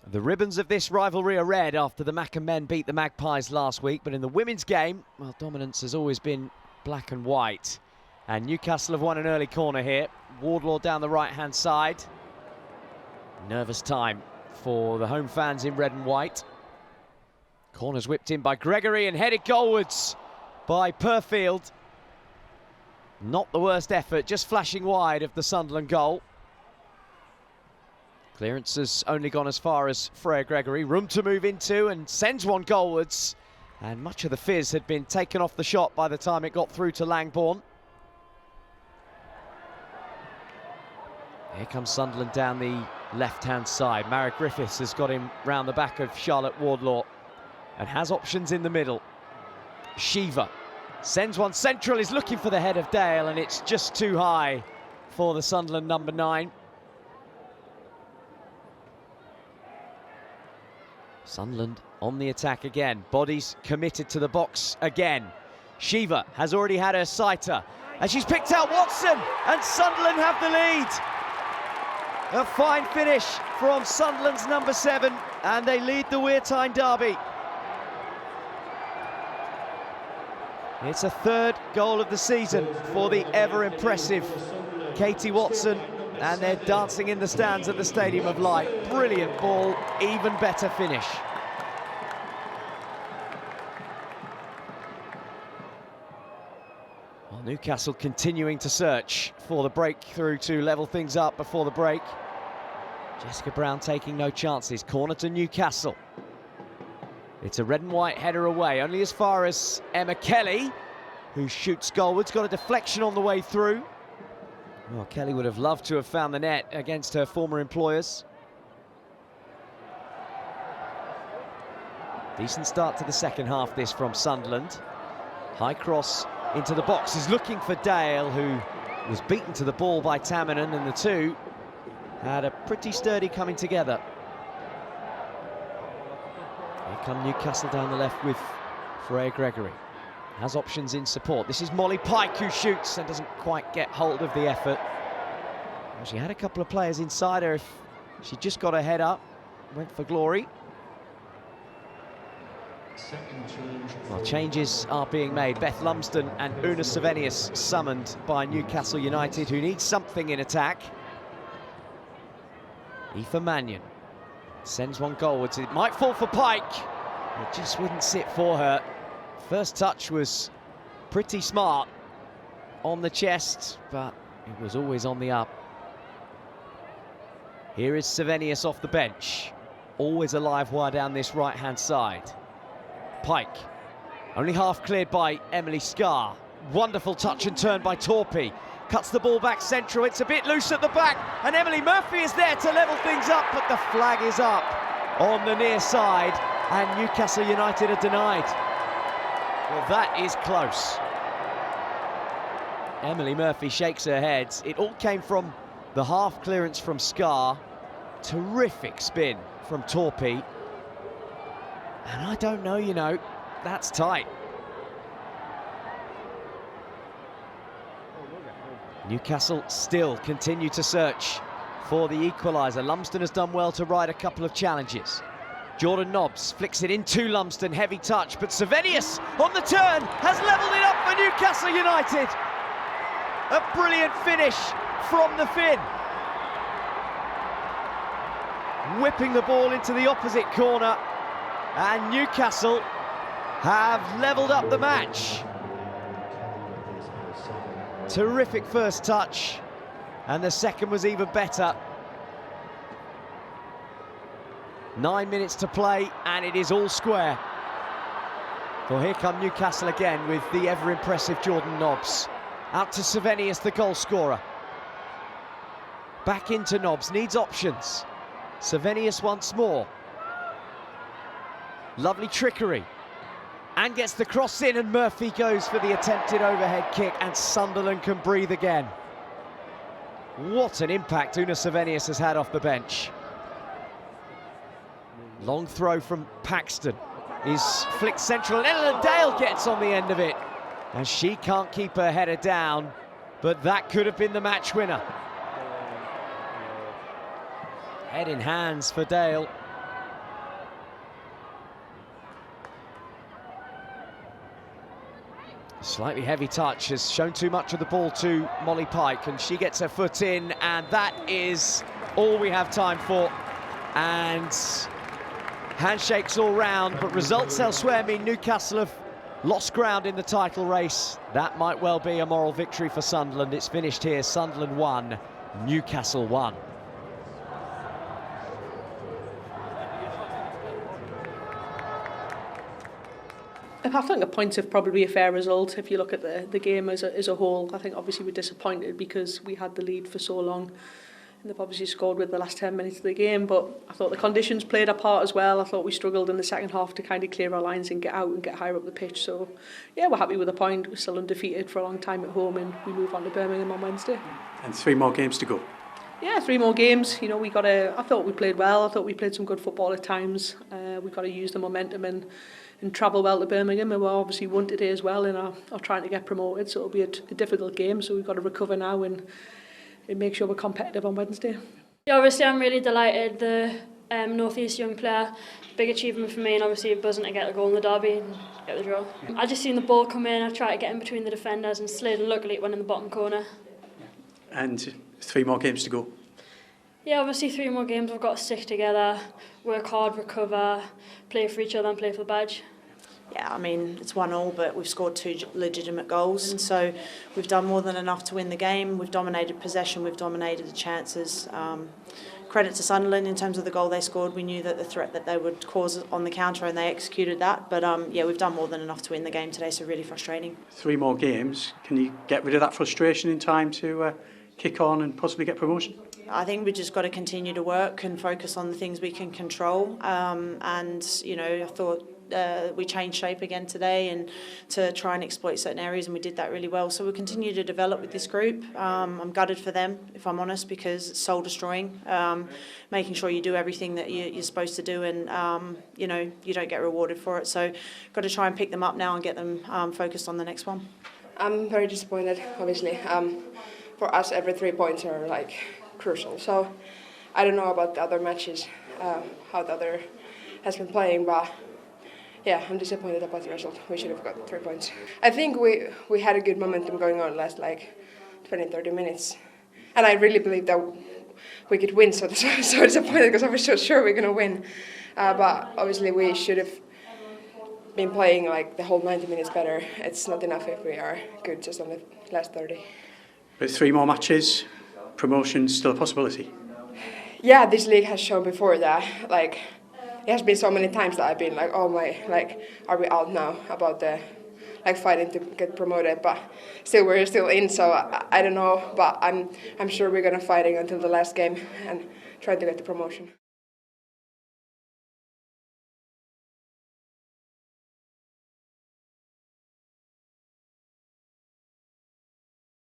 The ribbons of this rivalry are red after the Macca men beat the Magpies last week, but in the women's game, well, dominance has always been black and white. And Newcastle have won an early corner here. Wardlaw down the right-hand side. Nervous time for the home fans in red and white. Corner's whipped in by Gregory and headed goalwards by Perfield. Not the worst effort, just flashing wide of the Sunderland goal. Clearance has only gone as far as Freya Gregory. Room to move into and sends one goalwards. And much of the fizz had been taken off the shot by the time it got through to Langbourne. Here comes Sunderland down the left-hand side. Mara Griffiths has got him round the back of Charlotte Wardlaw and has options in the middle. Shiva sends one central, is looking for the head of Dale, and it's just too high for the Sunderland number 9. Sunderland on the attack again. Bodies committed to the box again. Shiva has already had her sighter, and she's picked out Watson, and Sunderland have the lead. A fine finish from Sunderland's number 7, and they lead the Wear-Tyne derby. It's a third goal of the season for the ever-impressive Katie Watson, and they're dancing in the stands at the Stadium of Light. Brilliant ball, even better finish. Well, Newcastle continuing to search for the breakthrough to level things up before the break. Jessica Brown taking no chances. Corner to Newcastle. It's a red and white header away, only as far as Emma Kelly, who shoots goalwards. Got a deflection on the way through. Well, Kelly would have loved to have found the net against her former employers. Decent start to the second half, this from Sunderland. High cross into the box, is looking for Dale, who was beaten to the ball by Tamanen, and the two had a pretty sturdy coming together. Here come Newcastle down the left with Freya Gregory. Has options in support. This is Molly Pike, who shoots and doesn't quite get hold of the effort. Well, she had a couple of players inside her. If she just got her head up, went for glory. Well, changes are being made. Beth Lumsden and Una Svenius summoned by Newcastle United, who need something in attack. Aoife Mannion sends one goalwards. It might fall for Pike. It just wouldn't sit for her. First touch was pretty smart on the chest, but it was always on the up. Here is Svenius off the bench. Always a live wire down this right-hand side. Pike, only half cleared by Emily Scarr. Wonderful touch and turn by Torpey. Cuts the ball back central, it's a bit loose at the back, and Emily Murphy is there to level things up, but the flag is up on the near side, and Newcastle United are denied. Well, that is close. Emily Murphy shakes her head. It all came from the half clearance from Scarr. Terrific spin from Torpey. And I don't know, you know, that's tight. Newcastle still continue to search for the equalizer. Lumsden has done well to ride a couple of challenges. Jordan Nobbs flicks it into Lumsden, heavy touch, but Svenius on the turn has levelled it up for Newcastle United. A brilliant finish from the Finn. Whipping the ball into the opposite corner, and Newcastle have levelled up the match. Terrific first touch, and the second was even better. 9 minutes to play, and it is all square. Well, here come Newcastle again with the ever-impressive Jordan Nobbs. Out to Svenius, the goal scorer. Back into Nobbs, needs options. Svenius once more. Lovely trickery. And gets the cross in, and Murphy goes for the attempted overhead kick, and Sunderland can breathe again. What an impact Una Svenius has had off the bench. Long throw from Paxton is flicked central, and Ellen Dale gets on the end of it. And she can't keep her header down, but that could have been the match winner. Head in hands for Dale. Slightly heavy touch, has shown too much of the ball to Molly Pike, and she gets her foot in, and that is all we have time for. And handshakes all round, but results elsewhere mean Newcastle have lost ground in the title race. That might well be a moral victory for Sunderland. It's finished here, Sunderland 1, Newcastle 1. I think a point is probably a fair result if you look at the game as a whole. I think obviously we're disappointed because we had the lead for so long. And they've obviously scored with the last 10 minutes of the game, but I thought the conditions played a part as well. I thought we struggled in the second half to kind of clear our lines and get out and get higher up the pitch. So, yeah, we're happy with the point. We're still undefeated for a long time at home, and we move on to Birmingham on Wednesday. And 3 more games to go. Yeah, 3 more games. You know, I thought we played well. I thought we played some good football at times. We've got to use the momentum and travel well to Birmingham, and we're obviously won today as well and are trying to get promoted. So it'll be a difficult game. So we've got to recover now and make sure we're competitive on Wednesday. Yeah, obviously I'm really delighted. The North East young player, big achievement for me, and obviously buzzing to get a goal in the derby and get the draw. I just seen the ball come in, I tried to get in between the defenders and slid, and luckily it went in the bottom corner. And 3 more games to go. Yeah, obviously 3 more games. We've got to stick together, work hard, recover, play for each other and play for the badge. Yeah, I mean, it's 1-1, but we've scored 2 legitimate goals, and so we've done more than enough to win the game. We've dominated possession, we've dominated the chances. Credit to Sunderland in terms of the goal they scored. We knew that the threat that they would cause on the counter, and they executed that. But yeah, we've done more than enough to win the game today, so really frustrating. 3 more games. Can you get rid of that frustration in time to kick on and possibly get promotion? I think we just got to continue to work and focus on the things we can control. And, you know, I thought we changed shape again today and to try and exploit certain areas, and we did that really well. So we'll continue to develop with this group. I'm gutted for them, if I'm honest, because it's soul destroying. Making sure you do everything that you're supposed to do, and you know, you don't get rewarded for it. So got to try and pick them up now and get them focused on the next one. I'm very disappointed, obviously. For us, every 3 points are like crucial. So I don't know about the other matches, how the other has been playing, but yeah, I'm disappointed about the result. We should have got 3 points. I think we had a good momentum going on last like 20-30 minutes, and I really believe that we could win. So that's why I'm so disappointed, because I was so sure we're gonna win. But obviously we should have been playing like the whole 90 minutes better. It's not enough if we are good just on the last 30. But 3 more matches, promotion still a possibility? Yeah, this league has shown before that, like, it has been so many times that I've been like, oh my, like, are we out now about the, like, fighting to get promoted? But still, we're still in, so I don't know. But I'm sure we're gonna fighting until the last game and try to get the promotion.